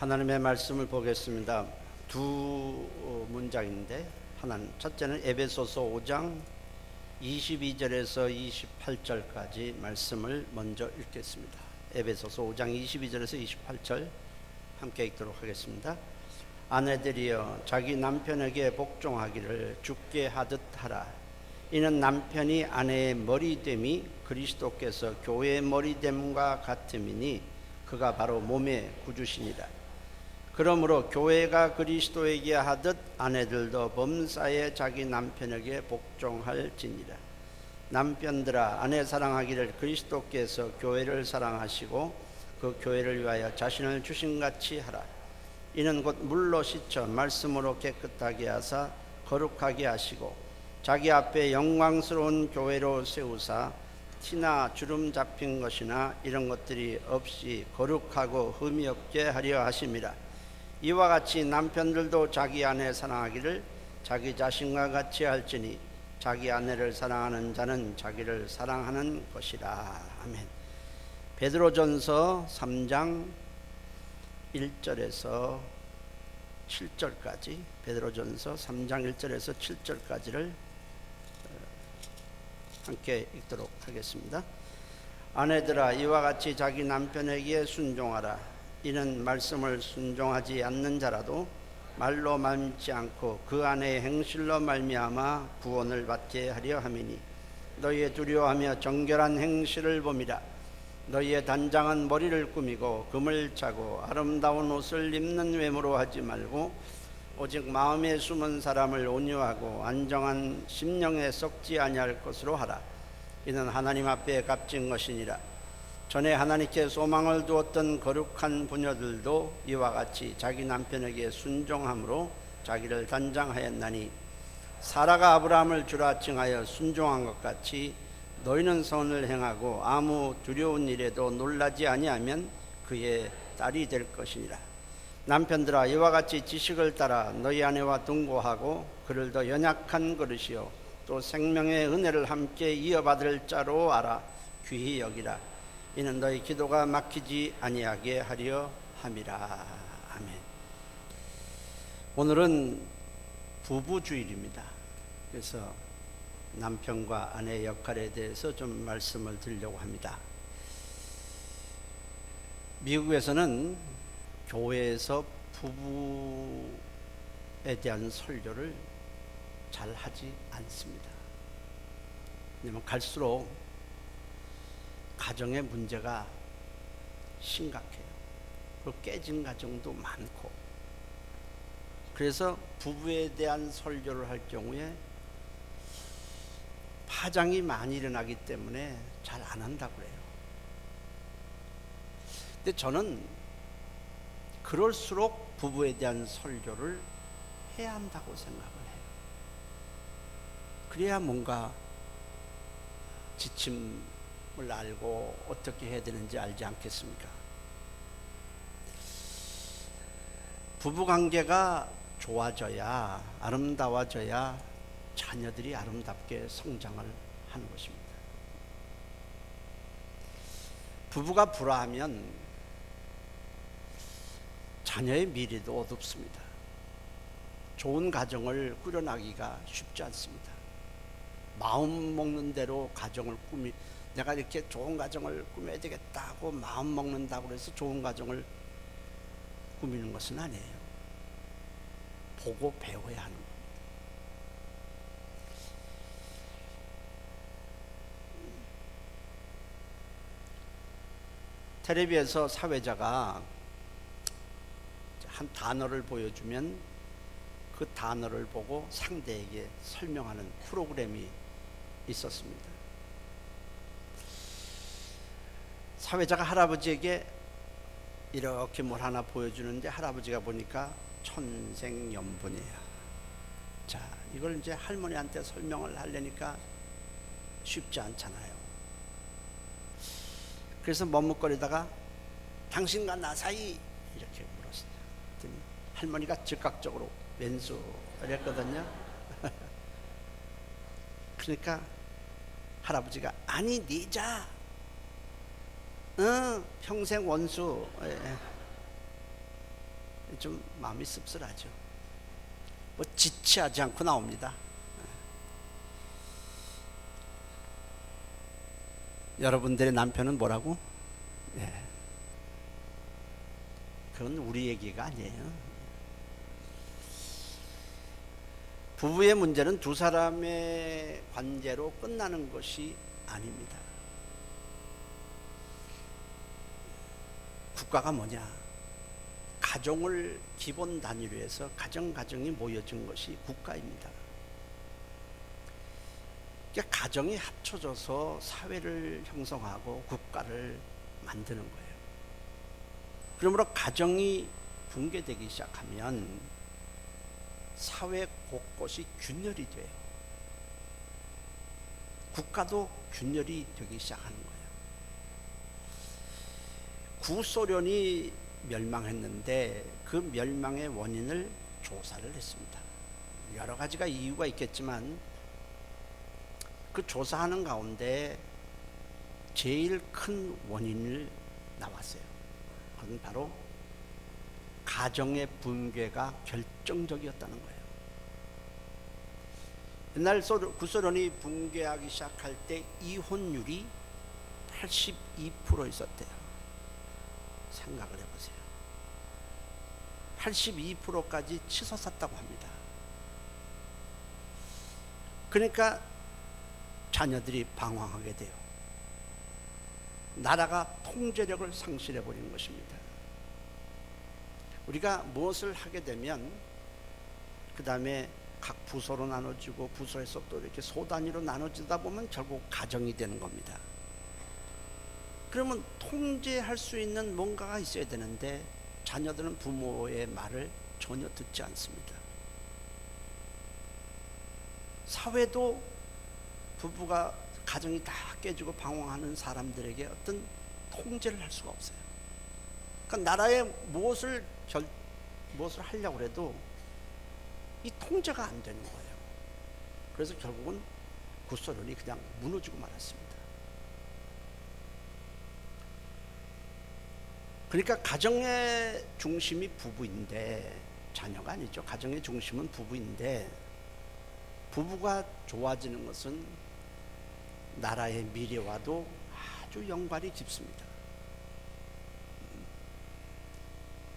하나님의 말씀을 보겠습니다. 두 문장인데 하나는 첫째는 에베소서 5장 22절에서 28절까지 말씀을 먼저 읽겠습니다. 에베소서 5장 22절에서 28절 함께 읽도록 하겠습니다. 아내들이여 자기 남편에게 복종하기를 주께 하듯 하라. 이는 남편이 아내의 머리됨이 그리스도께서 교회의 머리됨과 같음이니 그가 바로 몸의 구주시니라. 그러므로 교회가 그리스도에게 하듯 아내들도 범사에 자기 남편에게 복종할지니라. 남편들아 아내 사랑하기를 그리스도께서 교회를 사랑하시고 그 교회를 위하여 자신을 주신같이 하라. 이는 곧 물로 씻어 말씀으로 깨끗하게 하사 거룩하게 하시고 자기 앞에 영광스러운 교회로 세우사 티나 주름 잡힌 것이나 이런 것들이 없이 거룩하고 흠이 없게 하려 하심이라. 이와 같이 남편들도 자기 아내 사랑하기를 자기 자신과 같이 할지니 자기 아내를 사랑하는 자는 자기를 사랑하는 것이라. 아멘. 베드로전서 3장 1절에서 7절까지 베드로전서 3장 1절에서 7절까지를 함께 읽도록 하겠습니다. 아내들아 이와 같이 자기 남편에게 순종하라. 이는 말씀을 순종하지 않는 자라도 말로 말미암지 않고 그 안에 행실로 말미암아 구원을 받게 하려 함이니 너희의 두려워하며 정결한 행실을 봄이라. 너희의 단장은 머리를 꾸미고 금을 차고 아름다운 옷을 입는 외모로 하지 말고 오직 마음에 숨은 사람을 온유하고 안정한 심령에 썩지 아니할 것으로 하라. 이는 하나님 앞에 값진 것이니라. 전에 하나님께 소망을 두었던 거룩한 부녀들도 이와 같이 자기 남편에게 순종함으로 자기를 단장하였나니 사라가 아브라함을 주라 칭하여 순종한 것 같이 너희는 선을 행하고 아무 두려운 일에도 놀라지 아니하면 그의 딸이 될 것이니라. 남편들아 이와 같이 지식을 따라 너희 아내와 동거하고 그를 더 연약한 그릇이요 또 생명의 은혜를 함께 이어받을 자로 알아 귀히 여기라. 이는 너희 기도가 막히지 아니하게 하려 함이라. 아멘. 오늘은 부부주일입니다. 그래서 남편과 아내의 역할에 대해서 좀 말씀을 드리려고 합니다. 미국에서는 교회에서 부부에 대한 설교를 잘 하지 않습니다. 왜냐하면 갈수록 가정의 문제가 심각해요. 그리고 깨진 가정도 많고, 그래서 부부에 대한 설교를 할 경우에 파장이 많이 일어나기 때문에 잘 안 한다고 해요. 근데 저는 그럴수록 부부에 대한 설교를 해야 한다고 생각을 해요. 그래야 뭔가 지침을 알고 어떻게 해야 되는지 알지 않겠습니까? 부부관계가 좋아져야, 아름다워져야 자녀들이 아름답게 성장을 하는 것입니다. 부부가 불화하면 자녀의 미래도 어둡습니다. 좋은 가정을 꾸려나기가 쉽지 않습니다. 마음 먹는 대로 가정을 내가 이렇게 좋은 가정을 꾸며야 되겠다고 마음 먹는다고 해서 좋은 가정을 꾸미는 것은 아니에요. 보고 배워야 하는 겁니다. 텔레비에서 사회자가 한 단어를 보여주면 그 단어를 보고 상대에게 설명하는 프로그램이 있었습니다. 사회자가 할아버지에게 이렇게 뭘 하나 보여주는데 할아버지가 보니까 천생연분이에요. 자, 이걸 이제 할머니한테 설명을 하려니까 쉽지 않잖아요. 그래서 머뭇거리다가 당신과 나 사이 이렇게 물었어요. 그랬더니 할머니가 즉각적으로 왼수 이랬거든요. 그러니까 할아버지가 아니 니자 평생 원수. 좀 마음이 씁쓸하죠. 뭐 지체하지 않고 나옵니다. 여러분들의 남편은 뭐라고? 예. 그건 우리 얘기가 아니에요. 부부의 문제는 두 사람의 관계로 끝나는 것이 아닙니다. 국가가 뭐냐? 가정을 기본 단위로 해서 가정이 모여진 것이 국가입니다. 그러니까 가정이 합쳐져서 사회를 형성하고 국가를 만드는 거예요. 그러므로 가정이 붕괴되기 시작하면 사회 곳곳이 균열이 돼요. 국가도 균열이 되기 시작하는 거예요. 구소련이 멸망했는데 그 멸망의 원인을 조사를 했습니다. 여러 가지가 이유가 있겠지만 그 조사하는 가운데 제일 큰 원인을 나왔어요. 그건 바로 가정의 붕괴가 결정적이었다는 거예요. 옛날 구소련이 붕괴하기 시작할 때 이혼율이 82% 있었대요. 생각을 해보세요. 82%까지 치솟았다고 합니다. 그러니까 자녀들이 방황하게 돼요. 나라가 통제력을 상실해 버리는 것입니다. 우리가 무엇을 하게 되면 그 다음에 각 부서로 나눠지고 부서에서 또 이렇게 소단위로 나눠지다 보면 결국 가정이 되는 겁니다. 그러면 통제할 수 있는 뭔가가 있어야 되는데 자녀들은 부모의 말을 전혀 듣지 않습니다. 사회도 부부가 가정이 다 깨지고 방황하는 사람들에게 어떤 통제를 할 수가 없어요. 그러니까 나라에 무엇을 하려고 해도 이 통제가 안 되는 거예요. 그래서 결국은 구소련이 그냥 무너지고 말았습니다. 그러니까 가정의 중심이 부부인데, 자녀가 아니죠. 가정의 중심은 부부인데, 부부가 좋아지는 것은 나라의 미래와도 아주 연관이 깊습니다.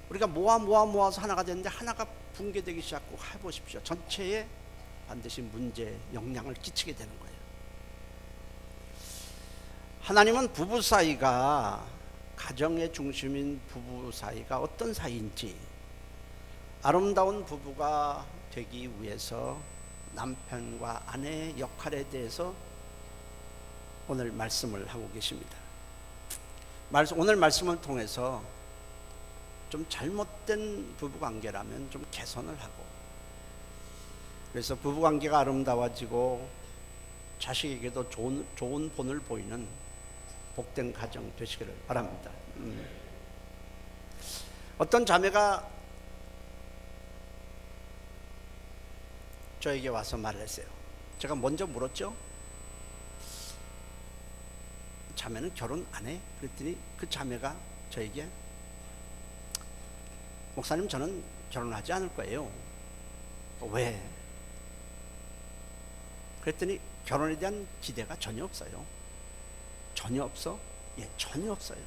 우리가 모아서 하나가 됐는데 하나가 붕괴되기 시작하고 해보십시오. 전체에 반드시 문제, 영향을 끼치게 되는 거예요. 하나님은 부부 사이가, 가정의 중심인 부부 사이가 어떤 사이인지, 아름다운 부부가 되기 위해서 남편과 아내의 역할에 대해서 오늘 말씀을 하고 계십니다. 오늘 말씀을 통해서 좀 잘못된 부부관계라면 좀 개선을 하고, 그래서 부부관계가 아름다워지고 자식에게도 좋은 본을 보이는 복된 가정 되시기를 바랍니다. 어떤 자매가 저에게 와서 말을 했어요. 제가 먼저 물었죠. 자매는 결혼 안 해? 그랬더니 그 자매가 저에게, 목사님, 저는 결혼하지 않을 거예요. 왜? 그랬더니 결혼에 대한 기대가 전혀 없어요. 전혀 없어? 예, 전혀 없어요.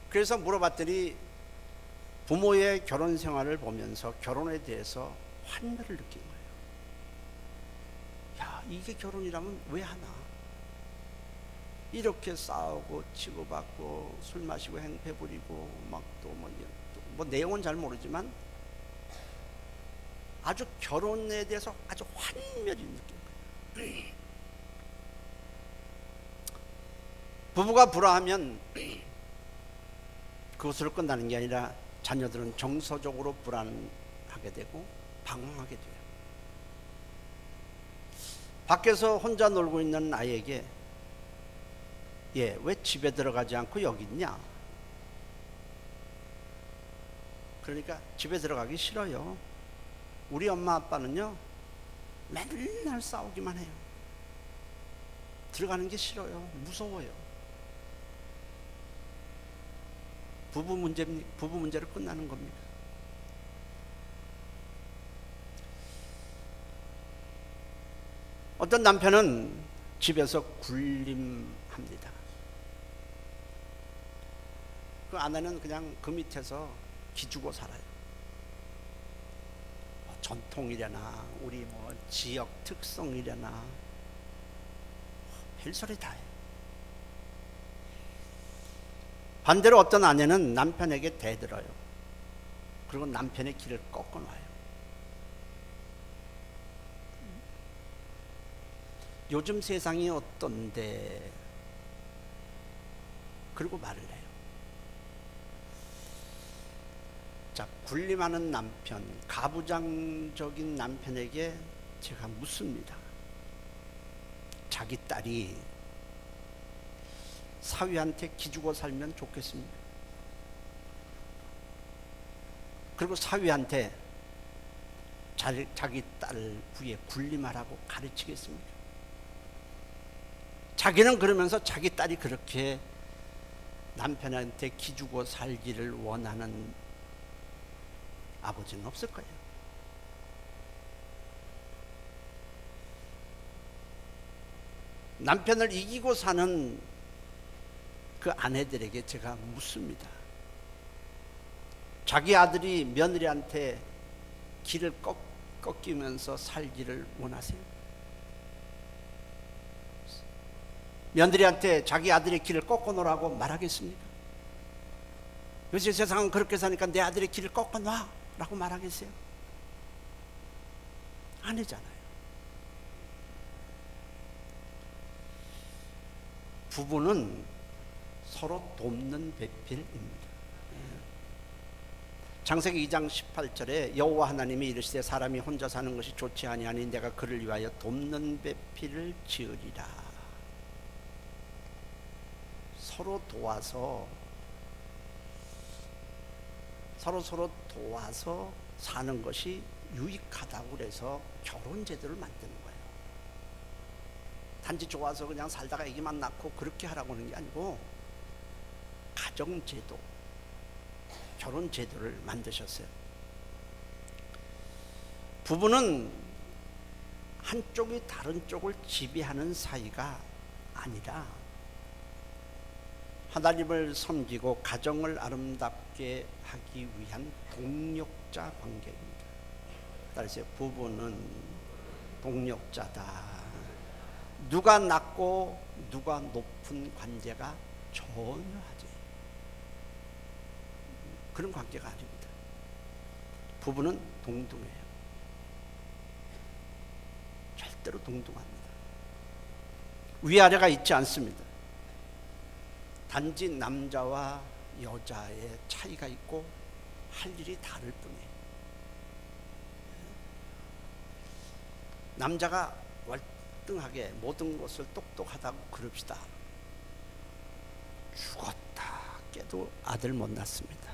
그래서 물어봤더니 부모의 결혼 생활을 보면서 결혼에 대해서 환멸을 느낀 거예요. 야, 이게 결혼이라면 왜 하나? 이렇게 싸우고 치고받고 술 마시고 행패 부리고 막 또 뭐 내용은 잘 모르지만 아주 결혼에 대해서 아주 환멸이 느낀 거예요. 부부가 불화하면 그것으로 끝나는 게 아니라 자녀들은 정서적으로 불안하게 되고 방황하게 돼요. 밖에서 혼자 놀고 있는 아이에게, 왜 집에 들어가지 않고 여기 있냐? 그러니까 집에 들어가기 싫어요. 우리 엄마 아빠는요, 맨날 싸우기만 해요. 들어가는 게 싫어요. 무서워요. 부부 문제로 끝나는 겁니다. 어떤 남편은 집에서 굴림합니다. 그 아내는 그냥 그 밑에서 기죽어 살아요. 전통이려나 우리 뭐 지역 특성이려나 별소리 다 해요. 반대로 어떤 아내는 남편에게 대들어요. 그리고 남편의 길을 꺾어놔요. 요즘 세상이 어떤데? 그리고 말을 해요. 자, 군림하는 남편, 가부장적인 남편에게 제가 묻습니다. 자기 딸이 사위한테 기죽어 살면 좋겠습니까? 그리고 사위한테 자기 딸 부에 군림하라고 가르치겠습니까? 자기는 그러면서 자기 딸이 그렇게 남편한테 기죽어 살기를 원하는 아버지는 없을 거예요. 남편을 이기고 사는 그 아내들에게 제가 묻습니다. 자기 아들이 며느리한테 길을 꺾이면서 살기를 원하세요? 며느리한테 자기 아들의 길을 꺾어놓으라고 말하겠습니까? 요새 세상은 그렇게 사니까 내 아들의 길을 꺾어놔 라고 말하겠어요? 아니잖아요. 부부는 서로 돕는 배필입니다. 창세기 2장 18절에 여호와 하나님이 이르시되 사람이 혼자 사는 것이 좋지 아니하니 내가 그를 위하여 돕는 배필을 지으리라. 서로 도와서 사는 것이 유익하다고 그래서 결혼 제도를 만드는 거예요. 단지 좋아서 그냥 살다가 애기만 낳고 그렇게 하라고 하는 게 아니고 가정 제도, 결혼 제도를 만드셨어요. 부부는 한쪽이 다른 쪽을 지배하는 사이가 아니라 하나님을 섬기고 가정을 아름답게 하기 위한 동력자 관계입니다. 따라서 부부는 동력자다. 누가 낮고 누가 높은 관계가 전혀 하지 그런 관계가 아닙니다. 부부는 동등해요. 절대로 동등합니다. 위아래가 있지 않습니다. 단지 남자와 여자의 차이가 있고 할 일이 다를 뿐이에요. 남자가 월등하게 모든 것을 똑똑하다고 그럽시다. 죽었다 깨도 아들 못 낳습니다.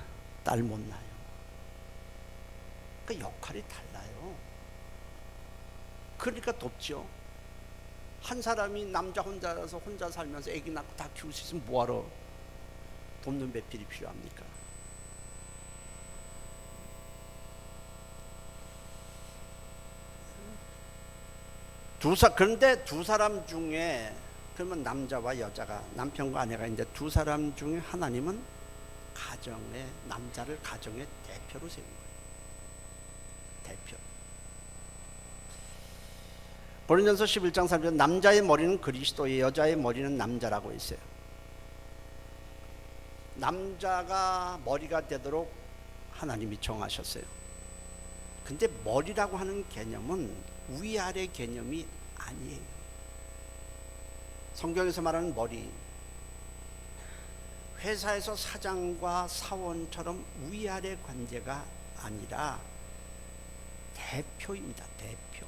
딸 못 낳아요. 그 역할이 달라요. 그러니까 돕죠. 한 사람이 남자 혼자서 혼자 살면서 애기 낳고 다 키울 수 있으면 뭐하러 돕는 배필이 필요합니까? 그런데 두 사람 중에 그러면 남자와 여자가 남편과 아내가 이제 두 사람 중에 하나님은 남자를 가정의 대표로 세운 거예요. 대표. 고린도전서 11장 3절 남자의 머리는 그리스도의 여자의 머리는 남자라고 했어요. 남자가 머리가 되도록 하나님이 정하셨어요. 근데 머리라고 하는 개념은 위아래 개념이 아니에요. 성경에서 말하는 머리, 회사에서 사장과 사원처럼 위아래 관계가 아니라 대표입니다. 대표.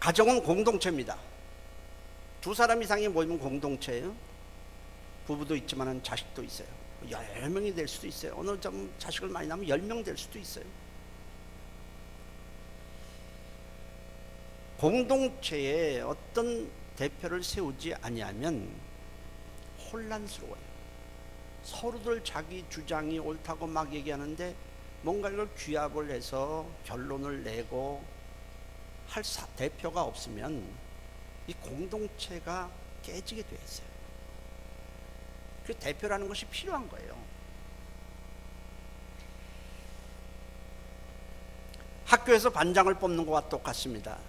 가정은 공동체입니다. 두 사람 이상이 모이면 공동체예요. 부부도 있지만 자식도 있어요. 10명이 될 수도 있어요. 어느 점 자식을 많이 낳으면 10명 될 수도 있어요. 공동체에 어떤 대표를 세우지 아니하면 혼란스러워요. 서로들 자기 주장이 옳다고 막 얘기하는데 뭔가 이걸 규합을 해서 결론을 내고 할 대표가 없으면 이 공동체가 깨지게 돼 있어요. 그 대표라는 것이 필요한 거예요. 학교에서 반장을 뽑는 것과 똑같습니다.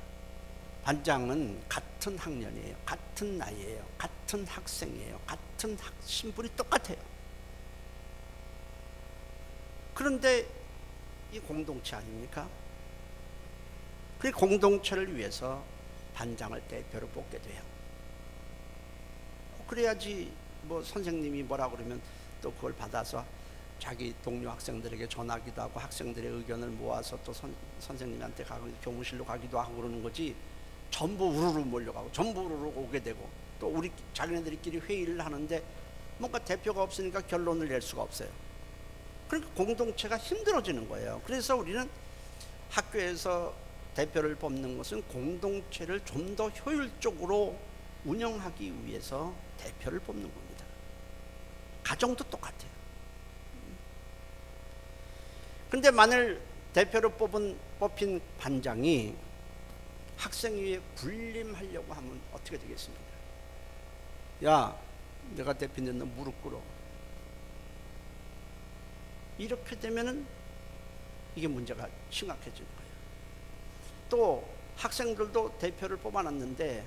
반장은 같은 학년이에요. 같은 나이예요. 같은 학생이에요. 같은 신분이 똑같아요. 그런데 이 공동체 아닙니까? 그 공동체를 위해서 반장을 대표로 뽑게 돼요. 그래야지 뭐 선생님이 뭐라 그러면 또 그걸 받아서 자기 동료 학생들에게 전하기도 하고 학생들의 의견을 모아서 또 선생님한테 가고 교무실로 가기도 하고 그러는 거지, 전부 우르르 몰려가고 전부 우르르 오게 되고 또 우리 자기네들끼리 회의를 하는데 뭔가 대표가 없으니까 결론을 낼 수가 없어요. 그러니까 공동체가 힘들어지는 거예요. 그래서 우리는 학교에서 대표를 뽑는 것은 공동체를 좀 더 효율적으로 운영하기 위해서 대표를 뽑는 겁니다. 가정도 똑같아요. 근데 만일 대표로 뽑힌 반장이 학생 위에 군림하려고 하면 어떻게 되겠습니까? 야, 내가 대표인데 너 무릎 꿇어. 이렇게 되면은 이게 문제가 심각해지는 거예요. 또 학생들도 대표를 뽑아놨는데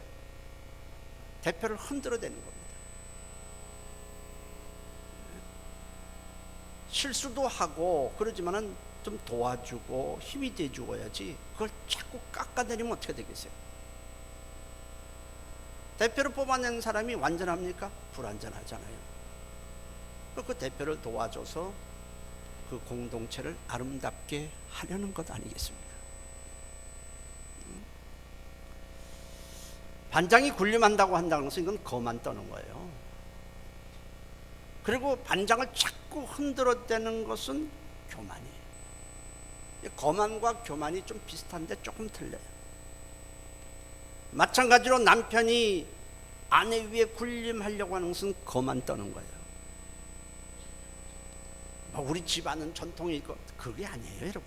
대표를 흔들어대는 겁니다. 실수도 하고 그러지만은 좀 도와주고 힘이 돼주어야지, 그걸 자꾸 깎아내리면 어떻게 되겠어요? 대표를 뽑아낸 사람이 완전합니까? 불완전하잖아요. 그 대표를 도와줘서 그 공동체를 아름답게 하려는 것 아니겠습니까? 반장이 군림한다고 한다는 것은 이건 거만 떠는 거예요. 그리고 반장을 자꾸 흔들어대는 것은 교만이에요. 거만과 교만이 좀 비슷한데 조금 틀려요. 마찬가지로 남편이 아내 위에 군림하려고 하는 것은 거만 떠는 거예요. 우리 집안은 전통이 있고, 그게 아니에요, 여러분.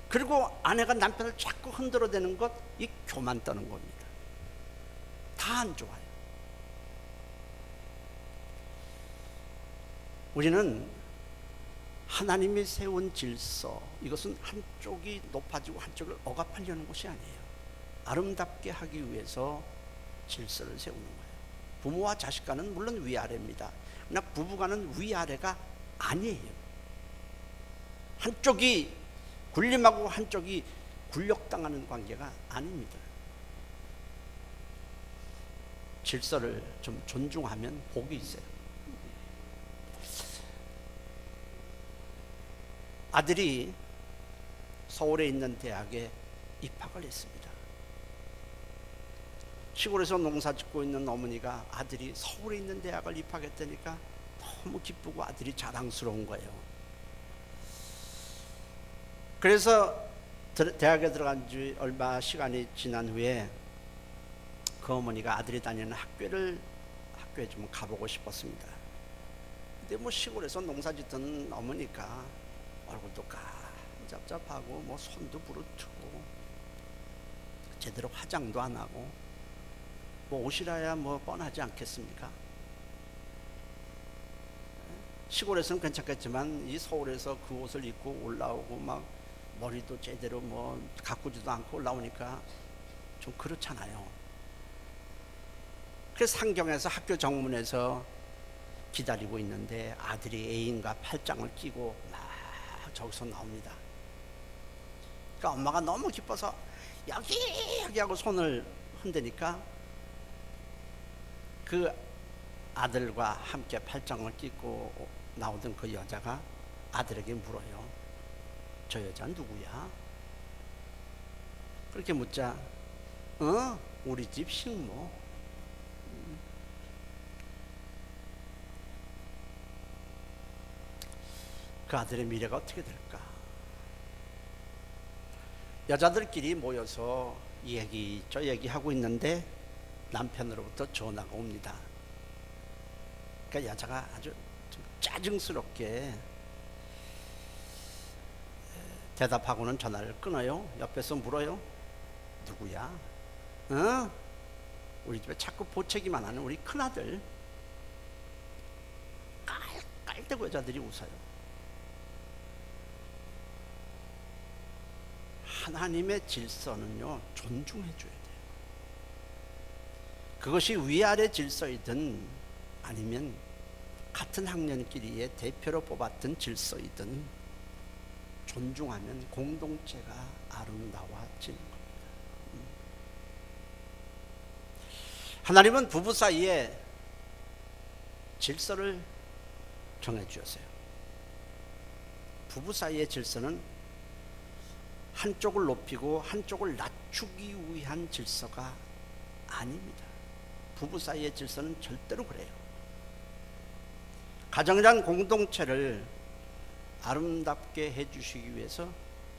그리고 아내가 남편을 자꾸 흔들어대는 것, 이 교만 떠는 겁니다. 다 안 좋아요. 우리는 하나님이 세운 질서, 이것은 한쪽이 높아지고 한쪽을 억압하려는 것이 아니에요. 아름답게 하기 위해서 질서를 세우는 거예요. 부모와 자식 간은 물론 위아래입니다. 그러나 부부간은 위아래가 아니에요. 한쪽이 군림하고 한쪽이 굴욕당하는 관계가 아닙니다. 질서를 좀 존중하면 복이 있어요. 아들이 서울에 있는 대학에 입학을 했습니다. 시골에서 농사 짓고 있는 어머니가 아들이 서울에 있는 대학을 입학했다니까 너무 기쁘고 아들이 자랑스러운 거예요. 그래서 대학에 들어간 지 얼마 시간이 지난 후에 그 어머니가 아들이 다니는 학교에 좀 가보고 싶었습니다. 근데 뭐 시골에서 농사 짓던 어머니까 얼굴도 깝잡잡하고 뭐 손도 부르트고 제대로 화장도 안 하고 뭐 옷이라야 뭐 뻔하지 않겠습니까? 시골에서는 괜찮겠지만 이 서울에서 그 옷을 입고 올라오고 막 머리도 제대로 뭐 가꾸지도 않고 올라오니까 좀 그렇잖아요. 그래서 상경에서 학교 정문에서 기다리고 있는데 아들이 애인과 팔짱을 끼고 막 저기서 나옵니다. 그러니까 엄마가 너무 기뻐서 여기 하고 손을 흔드니까 그 아들과 함께 팔짱을 끼고 나오던 그 여자가 아들에게 물어요. 저 여자 누구야? 그렇게 묻자 우리 집 식모. 그 아들의 미래가 어떻게 될까? 여자들끼리 모여서 이 얘기 저 얘기 하고 있는데 남편으로부터 전화가 옵니다. 그러니까 여자가 아주 좀 짜증스럽게 대답하고는 전화를 끊어요. 옆에서 물어요. 누구야? 어? 우리 집에 자꾸 보채기만 하는 우리 큰아들. 깔때고 여자들이 웃어요. 하나님의 질서는요, 존중해 줘야 돼요. 그것이 위아래 질서이든 아니면 같은 학년끼리의 대표로 뽑았던 질서이든 존중하면 공동체가 아름다워지는 겁니다. 하나님은 부부 사이에 질서를 정해 주셨어요. 부부 사이의 질서는 한쪽을 높이고 한쪽을 낮추기 위한 질서가 아닙니다. 부부 사이의 질서는 절대로 그래요. 가정이란 공동체를 아름답게 해주시기 위해서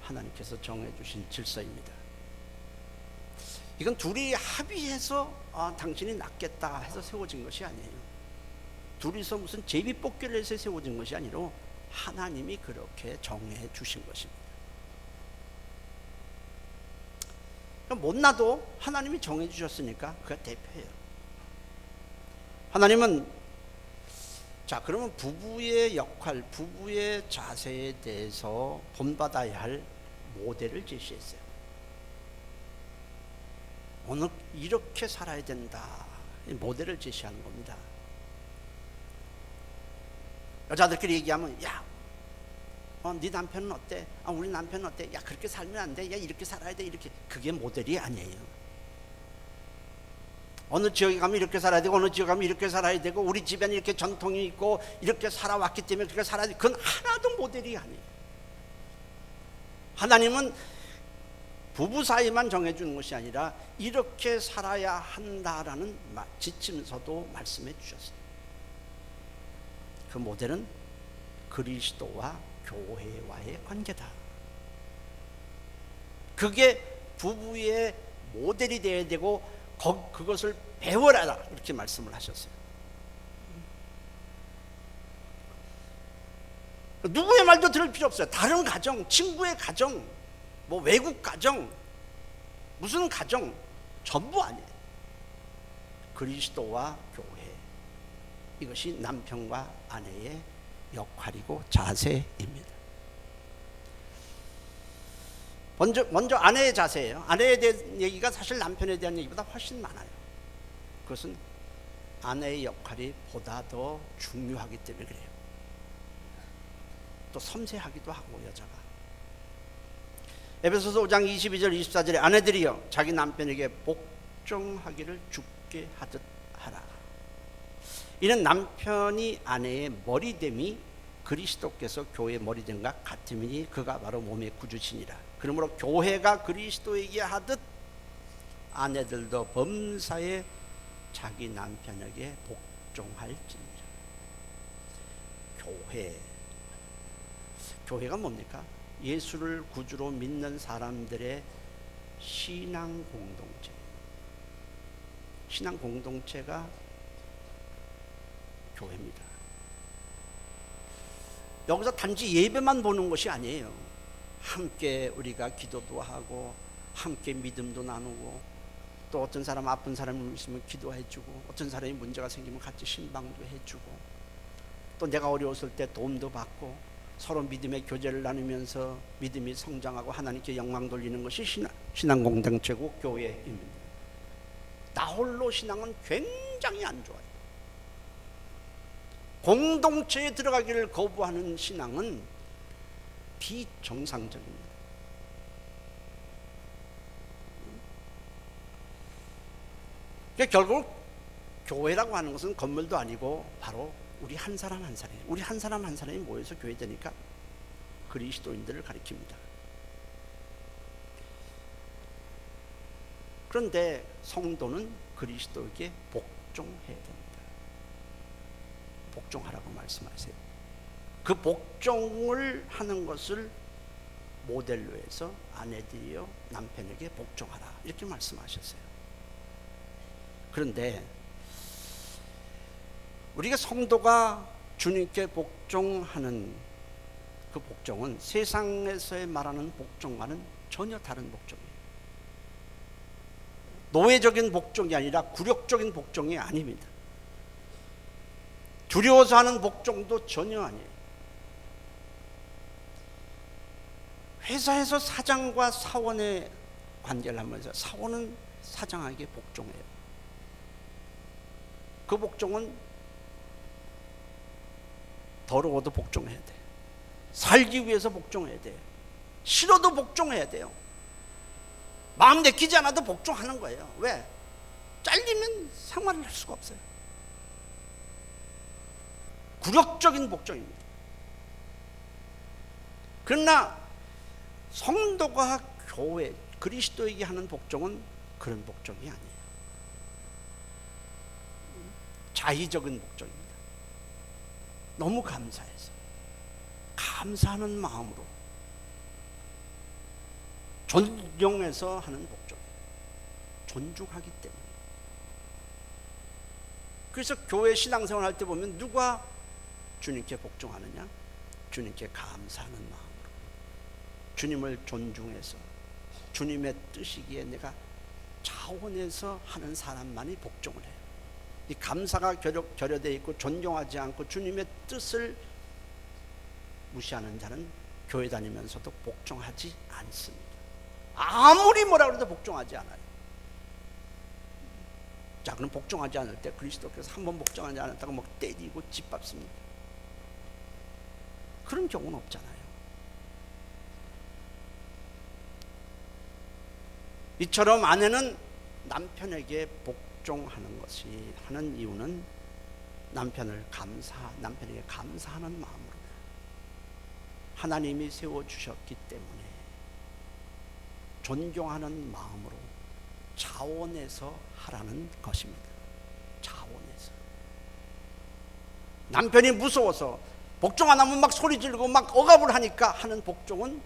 하나님께서 정해주신 질서입니다. 이건 둘이 합의해서 당신이 낫겠다 해서 세워진 것이 아니에요. 둘이서 무슨 제비뽑기를 해서 세워진 것이 아니라 하나님이 그렇게 정해 주신 것입니다. 못나도 하나님이 정해 주셨으니까 그가 대표예요. 하나님은 자, 그러면 부부의 역할, 부부의 자세에 대해서 본받아야 할 모델을 제시했어요. 오늘 이렇게 살아야 된다, 모델을 제시하는 겁니다. 여자들끼리 얘기하면, 야, 네 남편은 어때? 우리 남편은 어때? 야, 그렇게 살면 안 돼. 야, 이렇게 살아야 돼. 이렇게. 그게 모델이 아니에요. 어느 지역에 가면 이렇게 살아야 되고, 어느 지역에 가면 이렇게 살아야 되고, 우리 집에는 이렇게 전통이 있고 이렇게 살아왔기 때문에 그렇게 살아야 돼. 그건 하나도 모델이 아니에요. 하나님은 부부 사이만 정해주는 것이 아니라 이렇게 살아야 한다라는 지침서도 말씀해 주셨어요. 그 모델은 그리스도와 교회와의 관계다. 그게 부부의 모델이 되어야 되고 그것을 배워라, 이렇게 말씀을 하셨어요. 누구의 말도 들을 필요 없어요. 다른 가정, 친구의 가정, 뭐 외국 가정, 무슨 가정, 전부 아니에요. 그리스도와 교회, 이것이 남편과 아내의 역할이고 자세입니다. 먼저 아내의 자세예요. 아내에 대한 얘기가 사실 남편에 대한 얘기보다 훨씬 많아요. 그것은 아내의 역할이 보다 더 중요하기 때문에 그래요. 또 섬세하기도 하고, 여자가. 에베소서 5장 22절 24절에 아내들이여 자기 남편에게 복종하기를 주께 하듯 하라. 이는 남편이 아내의 머리됨이 그리스도께서 교회의 머리됨과 같음이니 그가 바로 몸의 구주시니라. 그러므로 교회가 그리스도에게 하듯 아내들도 범사에 자기 남편에게 복종할지니라. 교회가 뭡니까? 예수를 구주로 믿는 사람들의 신앙 공동체. 신앙 공동체가 교회입니다. 여기서 단지 예배만 보는 것이 아니에요. 함께 우리가 기도도 하고 함께 믿음도 나누고, 또 어떤 사람 아픈 사람이 있으면 기도해주고, 어떤 사람이 문제가 생기면 같이 신방도 해주고, 또 내가 어려웠을 때 도움도 받고, 서로 믿음의 교제를 나누면서 믿음이 성장하고 하나님께 영광 돌리는 것이 신앙 공동체고 교회입니다. 나홀로 신앙은 굉장히 안 좋아요. 공동체에 들어가기를 거부하는 신앙은 비정상적입니다. 그러니까 결국 교회라고 하는 것은 건물도 아니고 바로 우리 한 사람 한 사람이, 우리 한 사람 한 사람이 모여서 교회 되니까 그리스도인들을 가리킵니다. 그런데 성도는 그리스도에게 복종해야 됩니다. 복종하라고 말씀하세요. 그 복종을 하는 것을 모델로 해서 아내들이여 남편에게 복종하라, 이렇게 말씀하셨어요. 그런데 우리가 성도가 주님께 복종하는 그 복종은 세상에서의 말하는 복종과는 전혀 다른 복종이에요. 노예적인 복종이 아니라 굴욕적인 복종이 아닙니다. 두려워서 하는 복종도 전혀 아니에요. 회사에서 사장과 사원의 관계를 하면서 사원은 사장에게 복종해요. 그 복종은 더러워도 복종해야 돼. 살기 위해서 복종해야 돼. 싫어도 복종해야 돼요. 마음 내키지 않아도 복종하는 거예요. 왜? 잘리면 생활을 할 수가 없어요. 굴욕적인 복종입니다. 그러나 성도가 교회, 그리스도에게 하는 복종은 그런 복종이 아니에요. 자의적인 복종입니다. 너무 감사해서, 감사하는 마음으로, 존경해서 하는 복종이에요. 존중하기 때문에. 그래서 교회 신앙생활 할 때 보면 누가 주님께 복종하느냐? 주님께 감사하는 마음으로, 주님을 존중해서 주님의 뜻이기에 내가 자원해서 하는 사람만이 복종을 해요. 이 감사가 결여되어 있고 존경하지 않고 주님의 뜻을 무시하는 자는 교회 다니면서도 복종하지 않습니다. 아무리 뭐라 그래도 복종하지 않아요. 자, 그럼 복종하지 않을 때 그리스도께서 한번 복종하지 않았다고 막 때리고 짓밟습니다. 그런 경우는 없잖아요. 이처럼 아내는 남편에게 복종하는 것이 하는 이유는 남편에게 감사하는 마음으로, 하나님이 세워주셨기 때문에 존경하는 마음으로 자원해서 하라는 것입니다. 자원해서. 남편이 무서워서 복종 안 하면 막 소리 지르고 막 억압을 하니까 하는 복종은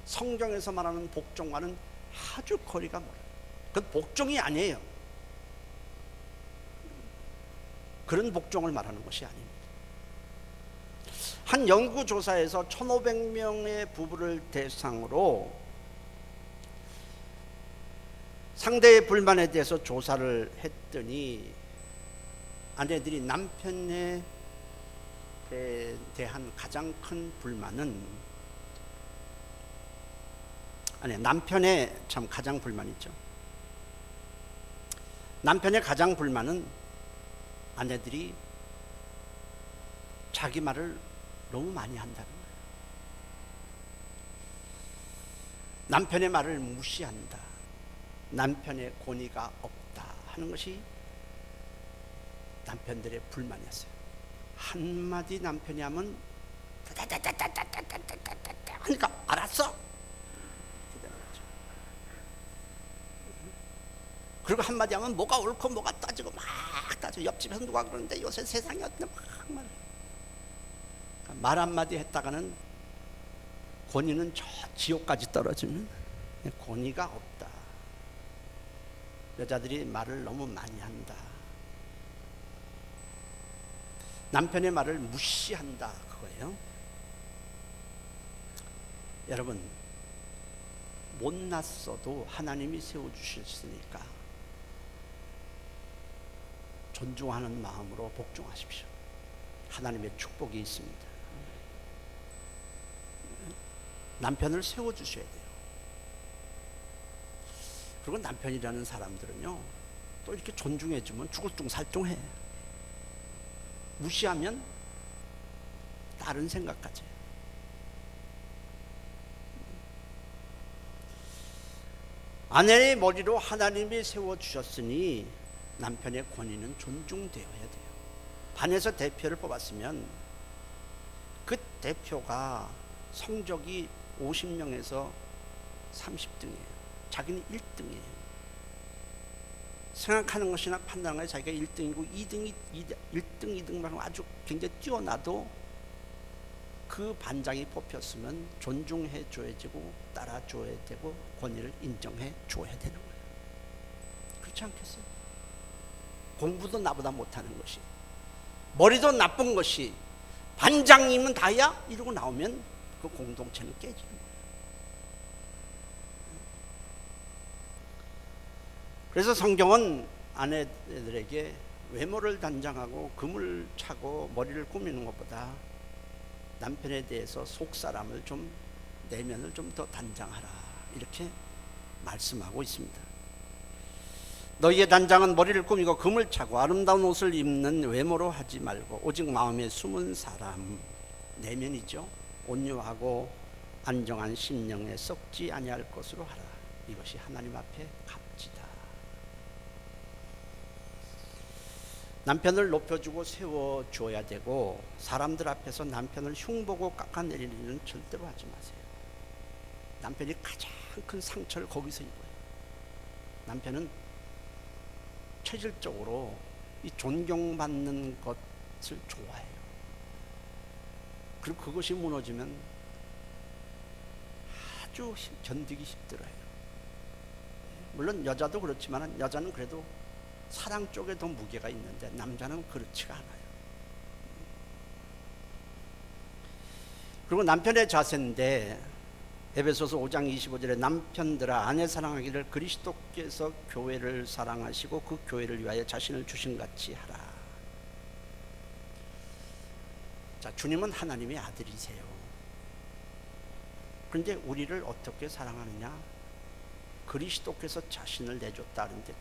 성경에서 말하는 복종과는 아주 거리가 멀어요. 그건 복종이 아니에요. 그런 복종을 말하는 것이 아닙니다. 한 연구조사에서 1,500명의 부부를 대상으로 상대의 불만에 대해서 조사를 했더니 아내들이 남편에 대한 가장 큰 불만은, 남편의 참 가장 불만이죠. 남편의 가장 불만은 아내들이 자기 말을 너무 많이 한다는 거예요. 남편의 말을 무시한다, 남편의 권위가 없다 하는 것이 남편들의 불만이었어요. 한마디 남편이 하면 따따따따따따따따따 하니까 알았어. 그리고 한마디 하면 뭐가 옳고 뭐가 따지고 막 따지고, 옆집에서 누가 그러는데 요새 세상이 어떤데 막 말해. 말 한마디 했다가는 권위는 저 지옥까지 떨어지면 권위가 없다. 여자들이 말을 너무 많이 한다. 남편의 말을 무시한다, 그거예요. 여러분, 못났어도 하나님이 세워주셨으니까 존중하는 마음으로 복종하십시오. 하나님의 축복이 있습니다. 남편을 세워주셔야 돼요. 그리고 남편이라는 사람들은요, 또 이렇게 존중해주면 죽을 둥살둥해. 무시하면 다른 생각까지 해요. 아내의 머리로 하나님이 세워주셨으니 남편의 권위는 존중되어야 돼요. 반에서 대표를 뽑았으면 그 대표가 성적이 50명에서 30등이에요. 자기는 1등이에요. 생각하는 것이나 판단하는 것이 자기가 1등이고 1등, 2등만 아주 굉장히 뛰어나도 그 반장이 뽑혔으면 존중해 줘야 되고 따라 줘야 되고 권위를 인정해 줘야 되는 거예요. 그렇지 않겠어요? 공부도 나보다 못하는 것이, 머리도 나쁜 것이, 반장님은 다야? 이러고 나오면 그 공동체는 깨지는 거예요. 그래서 성경은 아내들에게 외모를 단장하고 금을 차고 머리를 꾸미는 것보다 남편에 대해서 속사람을 좀, 내면을 좀 더 단장하라, 이렇게 말씀하고 있습니다. 너희의 단장은 머리를 꾸미고 금을 차고 아름다운 옷을 입는 외모로 하지 말고 오직 마음에 숨은 사람, 내면이죠, 온유하고 안정한 심령에 썩지 아니할 것으로 하라. 이것이 하나님 앞에 값지다. 남편을 높여주고 세워줘야 되고, 사람들 앞에서 남편을 흉보고 깎아내리는 일은 절대로 하지 마세요. 남편이 가장 큰 상처를 거기서 입어요. 남편은 체질적으로 이 존경받는 것을 좋아해요. 그리고 그것이 무너지면 아주 견디기 힘들어요. 물론 여자도 그렇지만 여자는 그래도 사랑 쪽에 더 무게가 있는데 남자는 그렇지가 않아요. 그리고 남편의 자세인데 에베소서 5장 25절에 남편들아 아내 사랑하기를 그리스도께서 교회를 사랑하시고 그 교회를 위하여 자신을 주신 같이 하라. 자, 주님은 하나님의 아들이세요. 그런데 우리를 어떻게 사랑하느냐? 그리스도께서 자신을 내줬다 하는데,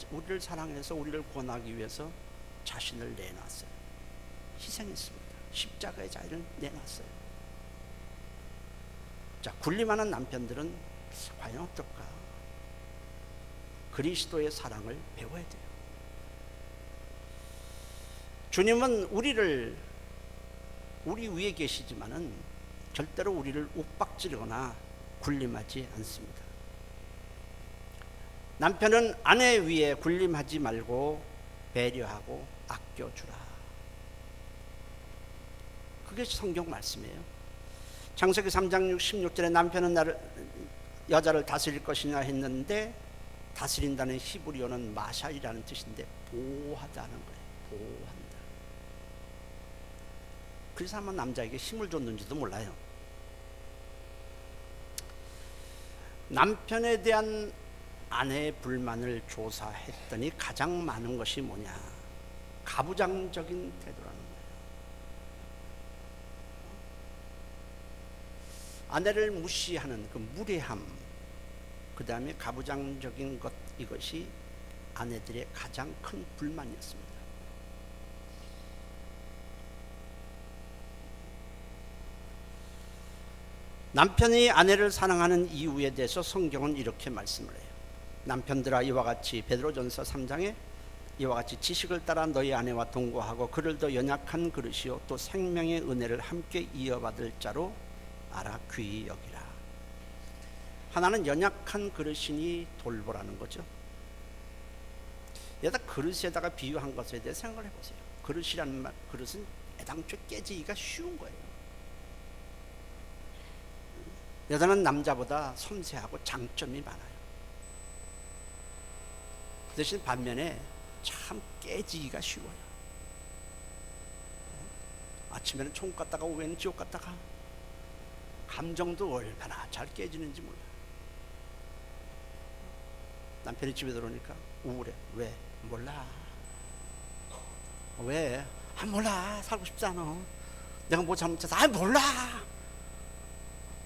우리를 사랑해서 우리를 구원하기 위해서 자신을 내놨어요. 희생했습니다. 십자가의 자리를 내놨어요. 자, 군림하는 남편들은 과연 어떨까? 그리스도의 사랑을 배워야 돼요. 주님은 우리 위에 계시지만은 절대로 우리를 윽박지르거나 군림하지 않습니다. 남편은 아내 위에 군림하지 말고 배려하고 아껴주라. 그게 성경 말씀이에요. 창세기 3장 16절에 남편은 여자를 다스릴 것이냐 했는데, 다스린다는 히브리어는 마샬이라는 뜻인데 보호하다는 거예요. 보호한다. 그래서 아마 남자에게 힘을 줬는지도 몰라요. 남편에 대한 아내의 불만을 조사했더니 가장 많은 것이 뭐냐? 가부장적인 태도라는 거예요. 아내를 무시하는 그 무례함, 그 다음에 가부장적인 것, 이것이 아내들의 가장 큰 불만이었습니다. 남편이 아내를 사랑하는 이유에 대해서 성경은 이렇게 말씀을 해요. 남편들아 이와 같이, 베드로전서 3장에 이와 같이 지식을 따라 너희 아내와 동거하고 그를 더 연약한 그릇이요 또 생명의 은혜를 함께 이어받을 자로 알아 귀히 여기라. 하나는 연약한 그릇이니 돌보라는 거죠. 여기다 그릇에다가 비유한 것에 대해 생각을 해보세요. 그릇이라는 말, 그릇은 애당초에 깨지기가 쉬운 거예요. 여자는 남자보다 섬세하고 장점이 많아요. 그 대신 반면에 참 깨지기가 쉬워요. 아침에는 천국 갔다가 오후에는 지옥 갔다가, 감정도 얼마나 잘 깨지는지 몰라. 남편이 집에 들어오니까 우울해. 왜? 몰라. 왜? 몰라. 살고 싶지 않아. 내가 뭐 잘못해서 몰라.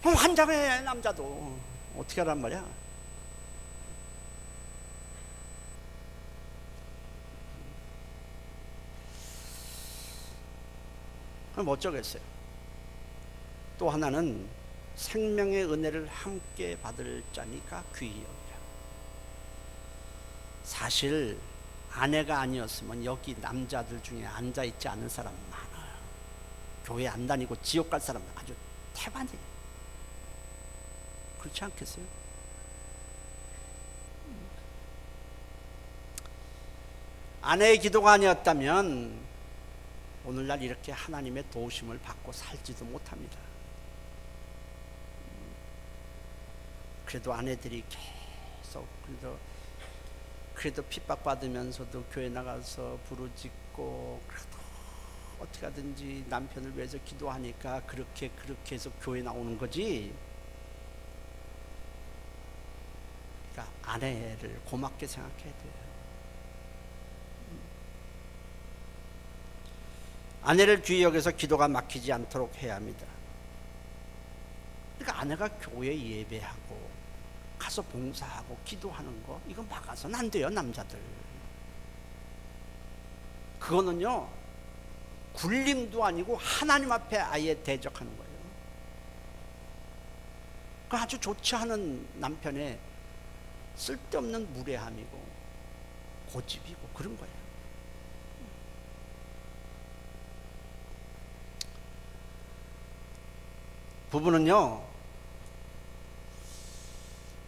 환장해. 남자도 어떻게 하란 말이야. 그럼 어쩌겠어요. 또 하나는 생명의 은혜를 함께 받을 자니까 귀히 여기라. 사실 아내가 아니었으면 여기 남자들 중에 앉아있지 않은 사람 많아요. 교회 안 다니고 지옥 갈 사람 아주 태반이에요. 그렇지 않겠어요? 아내의 기도가 아니었다면 오늘날 이렇게 하나님의 도우심을 받고 살지도 못합니다. 그래도 아내들이 계속, 그래도 그래도 핍박받으면서도 교회 나가서 부르짖고 그래도 어떻게 하든지 남편을 위해서 기도하니까 그렇게 해서 교회 나오는 거지. 그러니까 아내를 고맙게 생각해야 돼요. 아내를 귀히 여겨서 기도가 막히지 않도록 해야 합니다. 그러니까 아내가 교회 예배하고 가서 봉사하고 기도하는 거 이거 막아서는 안 돼요. 남자들 그거는요 굴림도 아니고 하나님 앞에 아예 대적하는 거예요. 그 아주 좋지 않은 남편의 쓸데없는 무례함이고 고집이고 그런 거예요. 부부는요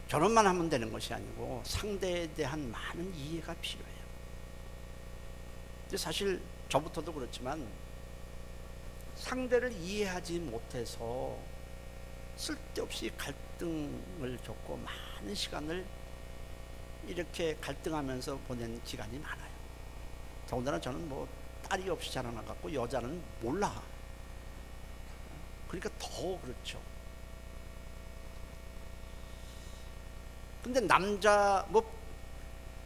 결혼만 하면 되는 것이 아니고 상대에 대한 많은 이해가 필요해요. 근데 사실 저부터도 그렇지만 상대를 이해하지 못해서 쓸데없이 갈등을 겪고 많은 시간을 이렇게 갈등하면서 보낸 기간이 많아요. 더군다나 저는 뭐 딸이 없이 자라나갖고 여자는 몰라. 그러니까 더 그렇죠. 근데 남자 뭐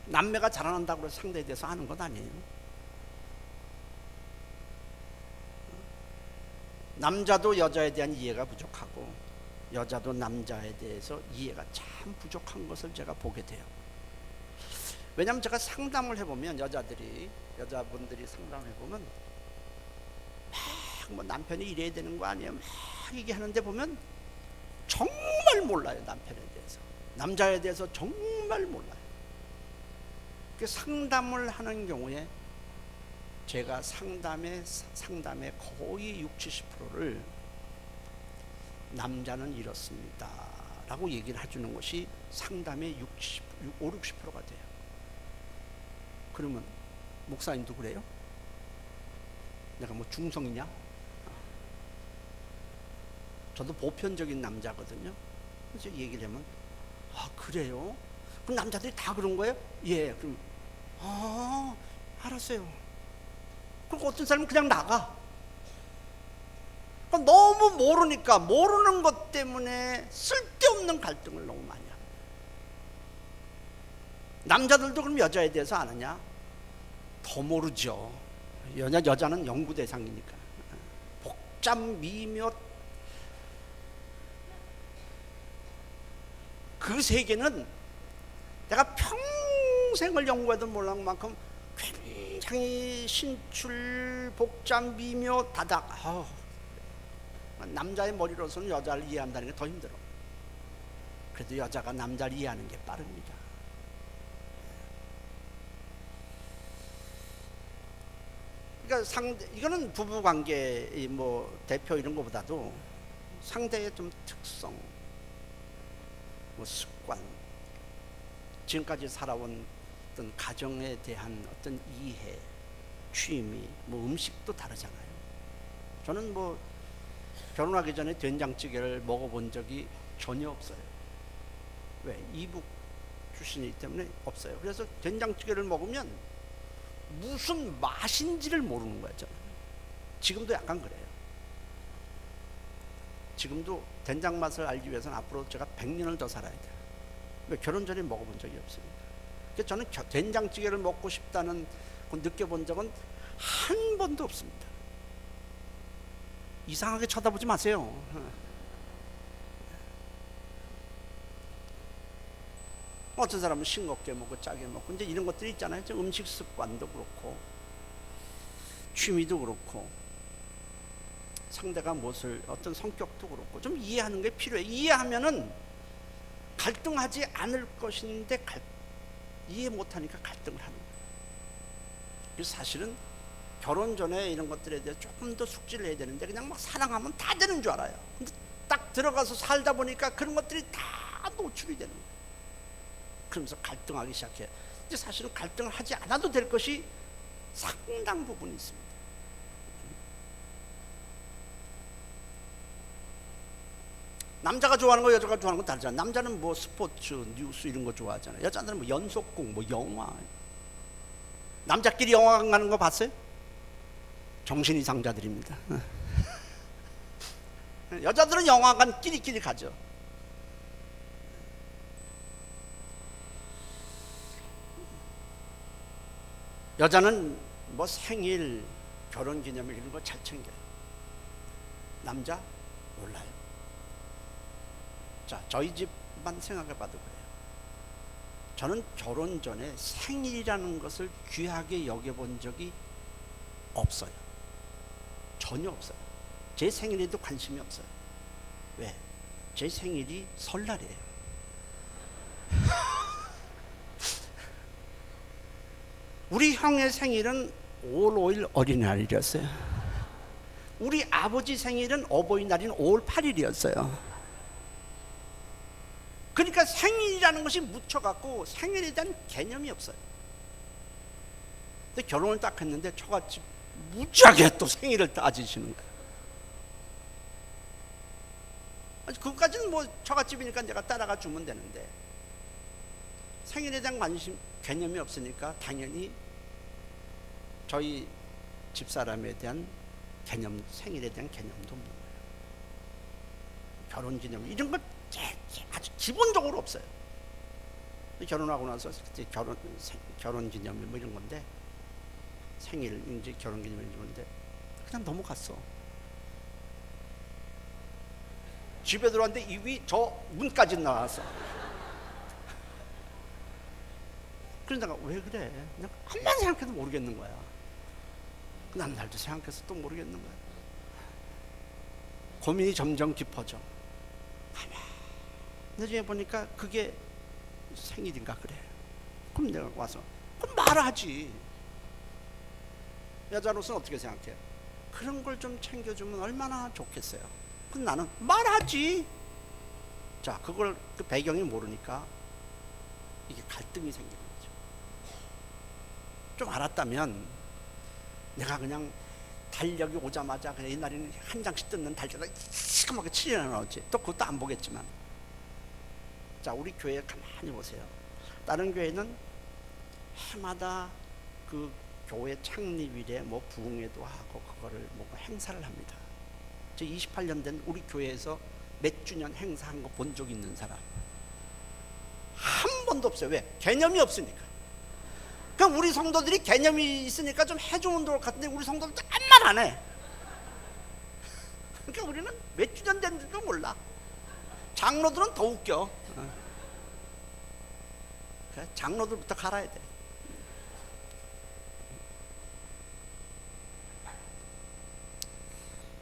남매가 자라난다고 해서 상대에 대해서 아는 건 아니에요. 남자도 여자에 대한 이해가 부족하고 여자도 남자에 대해서 이해가 참 부족한 것을 제가 보게 돼요. 왜냐하면 제가 상담을 해보면 여자분들이 상담을 해보면 막 뭐 남편이 이래야 되는 거 아니에요 막 얘기하는데 보면 정말 몰라요. 남편에 대해서 남자에 대해서 정말 몰라요. 그 상담을 하는 경우에 제가 상담의 거의 60, 70%를 남자는 이렇습니다 라고 얘기를 해주는 것이 상담의 5, 60%가 돼요. 그러면 목사님도 그래요? 내가 뭐 중성이냐? 저도 보편적인 남자거든요. 그래서 얘기를 하면 아 그래요? 그럼 남자들이 다 그런 거예요? 예. 그럼 알았어요. 그리고 어떤 사람은 그냥 나가. 너무 모르니까 모르는 것 때문에 쓸데없는 갈등을 너무 많이 합니다. 남자들도 그럼 여자에 대해서 아느냐? 더 모르죠. 여자는 연구 대상이니까. 복잡 미묘 그 세계는 내가 평생을 연구해도 몰랄 만큼 굉장히 신출 복잡 미묘 다닥. 남자의 머리로서는 여자를 이해한다는 게 더 힘들어. 그래도 여자가 남자를 이해하는 게 빠릅니다. 그러니까 이거는 부부관계의 뭐 대표 이런 것보다도 상대의 좀 특성, 뭐 습관, 지금까지 살아온 어떤 가정에 대한 어떤 이해, 취미, 뭐 음식도 다르잖아요. 저는 뭐 결혼하기 전에 된장찌개를 먹어본 적이 전혀 없어요. 왜? 이북 출신이기 때문에 없어요. 그래서 된장찌개를 먹으면 무슨 맛인지를 모르는 거예요. 저는. 지금도 약간 그래요. 지금도 된장 맛을 알기 위해서는 앞으로 제가 100년을 더 살아야 돼요. 왜? 결혼 전에 먹어본 적이 없습니다. 그래서 저는 된장찌개를 먹고 싶다는 걸 느껴본 적은 한 번도 없습니다. 이상하게 쳐다보지 마세요. 어떤 사람은 싱겁게 먹고 짜게 먹고 이제 이런 것들이 있잖아요. 음식 습관도 그렇고 취미도 그렇고 상대가 무엇을 어떤 성격도 그렇고 좀 이해하는 게 필요해. 이해하면은 갈등하지 않을 것인데 이해 못하니까 갈등을 하는 거예요. 그래서 사실은 결혼 전에 이런 것들에 대해서 조금 더 숙지를 해야 되는데 그냥 막 사랑하면 다 되는 줄 알아요. 근데 딱 들어가서 살다 보니까 그런 것들이 다 노출이 되는 거예요. 그러면서 갈등하기 시작해요. 근데 사실은 갈등을 하지 않아도 될 것이 상당 부분 있습니다. 남자가 좋아하는 거 여자가 좋아하는 건 다르잖아. 남자는 뭐 스포츠, 뉴스 이런 거 좋아하잖아요. 여자들은 뭐 연속곡, 뭐 영화. 남자끼리 영화관 가는 거 봤어요? 정신 이상자들입니다. 여자들은 영화관 끼리끼리 가죠. 여자는 뭐 생일, 결혼기념일 이런 거 잘 챙겨요. 남자 몰라요. 자, 저희 집만 생각해봐도 그래요. 저는 결혼 전에 생일이라는 것을 귀하게 여겨본 적이 없어요. 전혀 없어요. 제 생일에도 관심이 없어요. 왜? 제 생일이 설날이에요. 우리 형의 생일은 5월 5일 어린이날이었어요. 우리 아버지 생일은 어버이날인 5월 8일이었어요. 그러니까 생일이라는 것이 묻혀갖고 생일에 대한 개념이 없어요. 근데 결혼을 딱 했는데 처갓집 무지하게 또 생일을 따지시는 거예요. 그것까지는 뭐 처갓집이니까 내가 따라가 주면 되는데, 생일에 대한 관심, 개념이 없으니까 당연히 저희 집사람에 대한 개념, 생일에 대한 개념도 없는 거예요. 결혼 기념 이런 거 아주 기본적으로 없어요. 결혼하고 나서 그때 결혼 기념일 뭐 이런 건데, 생일 이제 결혼 기념일 이런 건데 그냥 넘어갔어. 집에 들어왔는데 입이 저 문까지 나왔어. 그래서 내가 왜 그래? 그냥 한만 생각해도 모르겠는 거야. 그 남날도 생각해서 또 모르겠는 거야. 고민이 점점 깊어져. 나중에 보니까 그게 생일인가 그래. 그럼 내가 와서 그럼 말하지. 여자로서는 어떻게 생각해요? 그런 걸 좀 챙겨주면 얼마나 좋겠어요. 그럼 나는 말하지. 자, 그걸 그 배경이 모르니까 이게 갈등이 생기는 거죠. 좀 알았다면 내가 그냥 달력이 오자마자 그냥 옛날에는 한 장씩 뜯는 달력에다 시커멓게 칠해놔 놓지. 또 그것도 안 보겠지만. 자, 우리 교회 가만히 보세요. 다른 교회는 해마다 그 교회 창립일에 뭐 부흥회도 하고 그거를 뭐 행사를 합니다. 저 28년 된 우리 교회에서 몇 주년 행사한 거 본 적 있는 사람 한 번도 없어요. 왜? 개념이 없으니까. 그럼 우리 성도들이 개념이 있으니까 좀 해주면 좋을 것 같은데 우리 성도들 아무 말 안 해. 그러니까 우리는 몇 주년 됐는지도 몰라. 장로들은 더 웃겨. 그래, 장로들부터 갈아야 돼.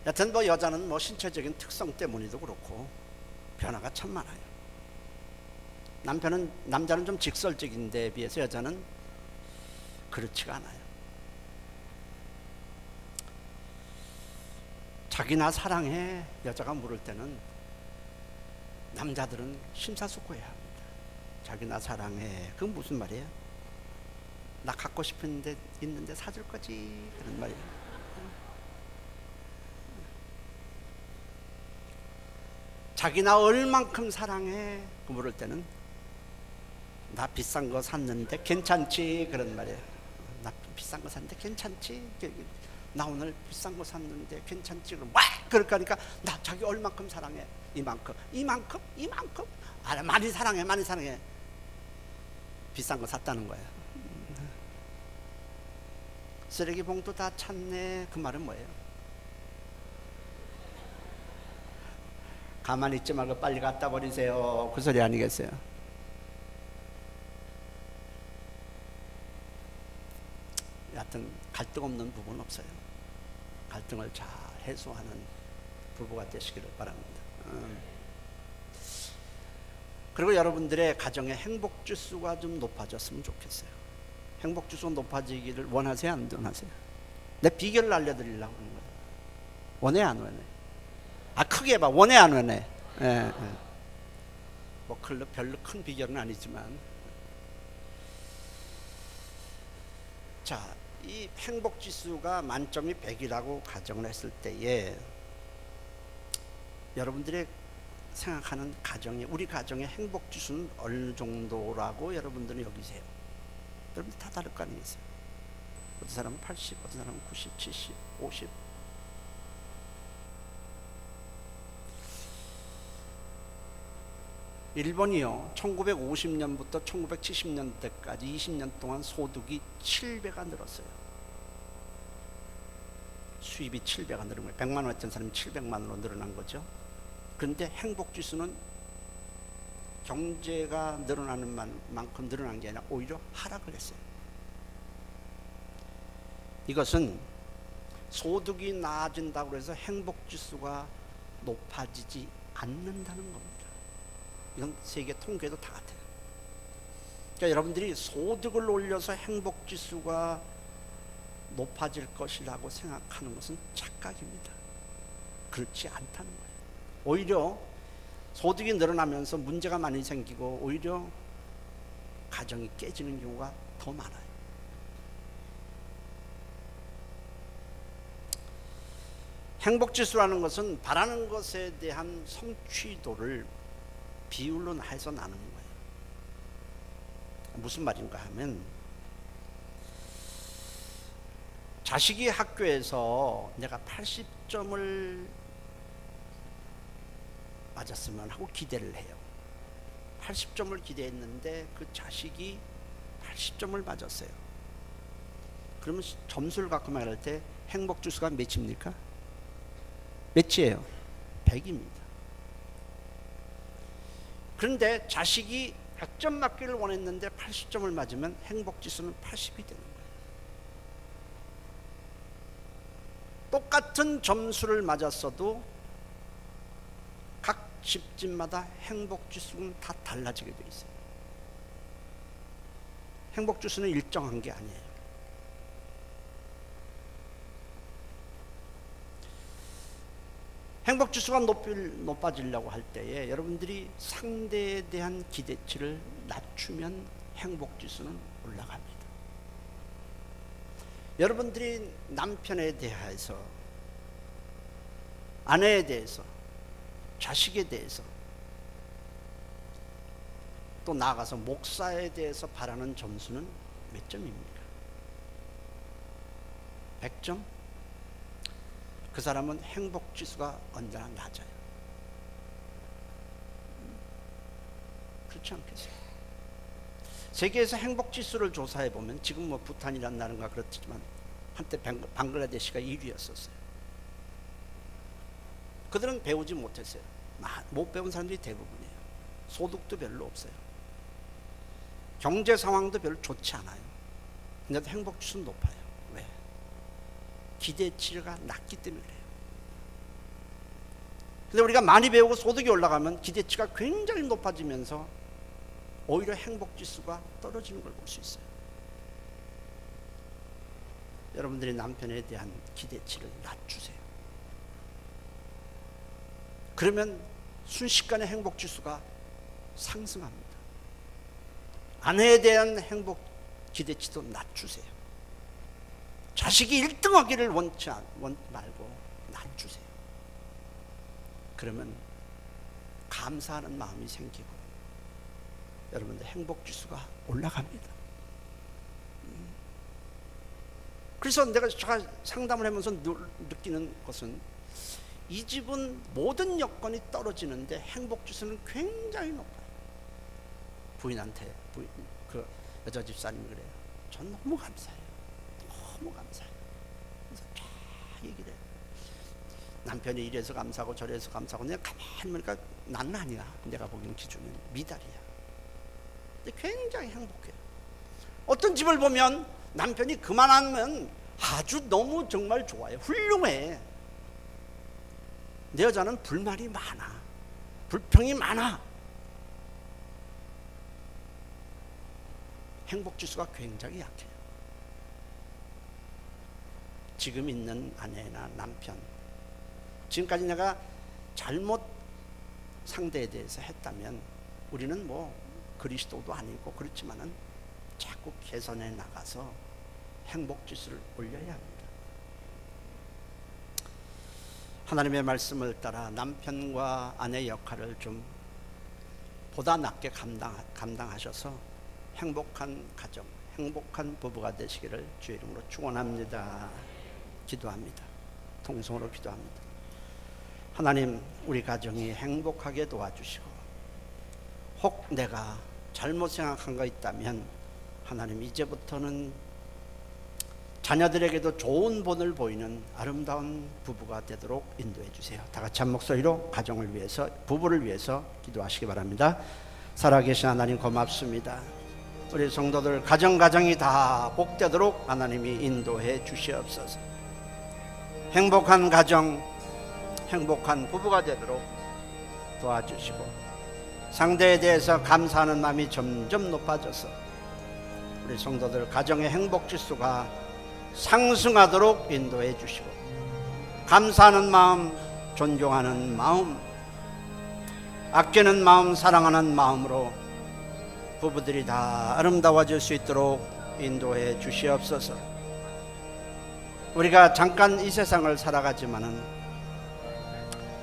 여튼 뭐 여자는 뭐 신체적인 특성 때문에도 그렇고 변화가 참 많아요. 남자는 좀 직설적인 데에 비해서 여자는 그렇지가 않아요. 자기 나 사랑해 여자가 물을 때는 남자들은 심사숙고해야 합니다. 자기 나 사랑해. 그건 무슨 말이에요? 나 갖고 싶은데 있는데 사줄 거지 그런 말이에요. 자기 나 얼만큼 사랑해 그 물을 때는 나 비싼 거 샀는데 괜찮지 그런 말이에요. 나 비싼 거 샀는데 괜찮지? 나 오늘 비싼 거 샀는데 괜찮지? 그럼 와 그러니까 나 자기 얼만큼 사랑해? 이만큼 아, 많이 사랑해 비싼 거 샀다는 거야. 쓰레기 봉투 다 찼네 그 말은 뭐예요? 가만히 있지 말고 빨리 갖다 버리세요 그 소리 아니겠어요? 여하튼 갈등 없는 부부는 없어요. 갈등을 잘 해소하는 부부가 되시기를 바랍니다. 그리고 여러분들의 가정의 행복 지수가 좀 높아졌으면 좋겠어요. 행복 지수가 높아지기를 원하세요? 안 원하세요? 내 비결을 알려드리려고 하는 거예요. 원해 안 원해? 아 크게 해봐. 원해 안 원해? 예. 뭐 별로 큰 비결은 아니지만 자, 이 행복 지수가 만점이 100이라고 가정을 했을 때에 여러분들의 생각하는 가정의, 우리 가정의 행복 지수는 어느 정도라고 여러분들은 여기세요? 여러분 다 다를 거 아니겠어요? 어떤 사람은 80, 어떤 사람은 90, 70, 50. 일본이요, 1950년부터 1970년대까지 20년 동안 소득이 7배가 늘었어요. 수입이 7배가 늘은 거예요. 100만 원했던 사람이 700만 원으로 늘어난 거죠. 그런데 행복지수는 경제가 늘어나는 만큼 늘어난 게 아니라 오히려 하락을 했어요. 이것은 소득이 나아진다고 해서 행복지수가 높아지지 않는다는 겁니다. 이건 세계 통계도 다 같아요. 그러니까 여러분들이 소득을 올려서 행복지수가 높아질 것이라고 생각하는 것은 착각입니다. 그렇지 않다는 거예요. 오히려 소득이 늘어나면서 문제가 많이 생기고 오히려 가정이 깨지는 경우가 더 많아요. 행복지수라는 것은 바라는 것에 대한 성취도를 비율로 해서 나누는 거예요. 무슨 말인가 하면, 자식이 학교에서 내가 80점을 맞았으면 하고 기대를 해요. 80점을 기대했는데 그 자식이 80점을 맞았어요. 그러면 점수를 갖고 말할 때 행복지수가 몇입니까? 몇이에요? 100입니다. 그런데 자식이 100점 맞기를 원했는데 80점을 맞으면 행복지수는 80이 되는 거예요. 똑같은 점수를 맞았어도 각 집집마다 행복지수는 다 달라지게 되어 있어요. 행복지수는 일정한 게 아니에요. 행복지수가 높아지려고 할 때에 여러분들이 상대에 대한 기대치를 낮추면 행복지수는 올라갑니다. 여러분들이 남편에 대해서, 아내에 대해서, 자식에 대해서, 또 나아가서 목사에 대해서 바라는 점수는 몇 점입니까? 100점? 그 사람은 행복지수가 언제나 낮아요. 그렇지 않겠어요? 세계에서 행복지수를 조사해 보면, 지금 뭐 부탄이란 나라가 그렇지만 한때 방글라데시가 1위였었어요. 그들은 배우지 못했어요. 못 배운 사람들이 대부분이에요. 소득도 별로 없어요. 경제 상황도 별로 좋지 않아요. 근데도 행복지수는 높아요. 왜? 기대치가 낮기 때문에 그래요. 근데 우리가 많이 배우고 소득이 올라가면 기대치가 굉장히 높아지면서 오히려 행복지수가 떨어지는 걸 볼 수 있어요. 여러분들이 남편에 대한 기대치를 낮추세요. 그러면 순식간에 행복지수가 상승합니다. 아내에 대한 행복 기대치도 낮추세요. 자식이 1등하기를 원치 말고 낮추세요. 그러면 감사하는 마음이 생기고 여러분들 행복지수가 올라갑니다. 그래서 제가 상담을 하면서 느끼는 것은, 이 집은 모든 여건이 떨어지는데 행복지수는 굉장히 높아요. 부인한테 그 여자 집사님이 그래요. 전 너무 감사해요. 너무 감사해요. 그래서 쫙 얘기를 해요. 남편이 이래서 감사하고 저래서 감사하고, 내가 가만히 보니까 나는 아니야. 내가 보기엔 기준은 미달이야. 근데 굉장히 행복해요. 어떤 집을 보면 남편이 그만하면 아주 너무 정말 좋아요. 훌륭해. 내 여자는 불만이 많아. 불평이 많아. 행복지수가 굉장히 약해요. 지금 있는 아내나 남편, 지금까지 내가 잘못 상대에 대해서 했다면 우리는 뭐 그리스도도 아니고 그렇지만은 자꾸 개선해 나가서 행복지수를 올려야 합니다. 하나님의 말씀을 따라 남편과 아내 역할을 좀 보다 낫게 감당하셔서 행복한 가정, 행복한 부부가 되시기를 주의 이름으로 축원합니다. 기도합니다. 통성으로 기도합니다. 하나님, 우리 가정이 행복하게 도와주시고, 혹 내가 잘못 생각한 거 있다면 하나님, 이제부터는 자녀들에게도 좋은 본을 보이는 아름다운 부부가 되도록 인도해 주세요. 다 같이 한 목소리로 가정을 위해서, 부부를 위해서 기도하시기 바랍니다. 살아계신 하나님, 고맙습니다. 우리 성도들 가정이 다 복되도록 하나님이 인도해 주시옵소서. 행복한 가정, 행복한 부부가 되도록 도와주시고, 상대에 대해서 감사하는 마음이 점점 높아져서 우리 성도들 가정의 행복 지수가 상승하도록 인도해 주시고, 감사하는 마음, 존경하는 마음, 아끼는 마음, 사랑하는 마음으로 부부들이 다 아름다워질 수 있도록 인도해 주시옵소서. 우리가 잠깐 이 세상을 살아가지만은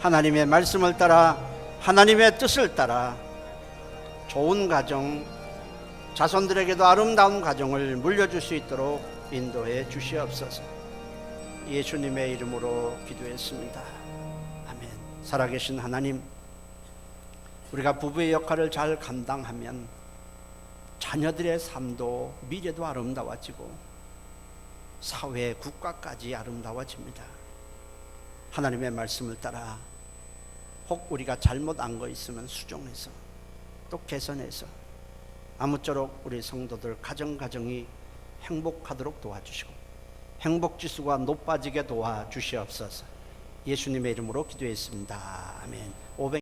하나님의 말씀을 따라, 하나님의 뜻을 따라 좋은 가정, 자손들에게도 아름다운 가정을 물려줄 수 있도록 인도해 주시옵소서. 예수님의 이름으로 기도했습니다. 아멘. 살아계신 하나님, 우리가 부부의 역할을 잘 감당하면 자녀들의 삶도 미래도 아름다워지고 사회, 국가까지 아름다워집니다. 하나님의 말씀을 따라 혹 우리가 잘못한 거 있으면 수정해서 또 개선해서 아무쪼록 우리 성도들 가정이 행복하도록 도와주시고 행복지수가 높아지게 도와주시옵소서. 예수님의 이름으로 기도했습니다. 아멘.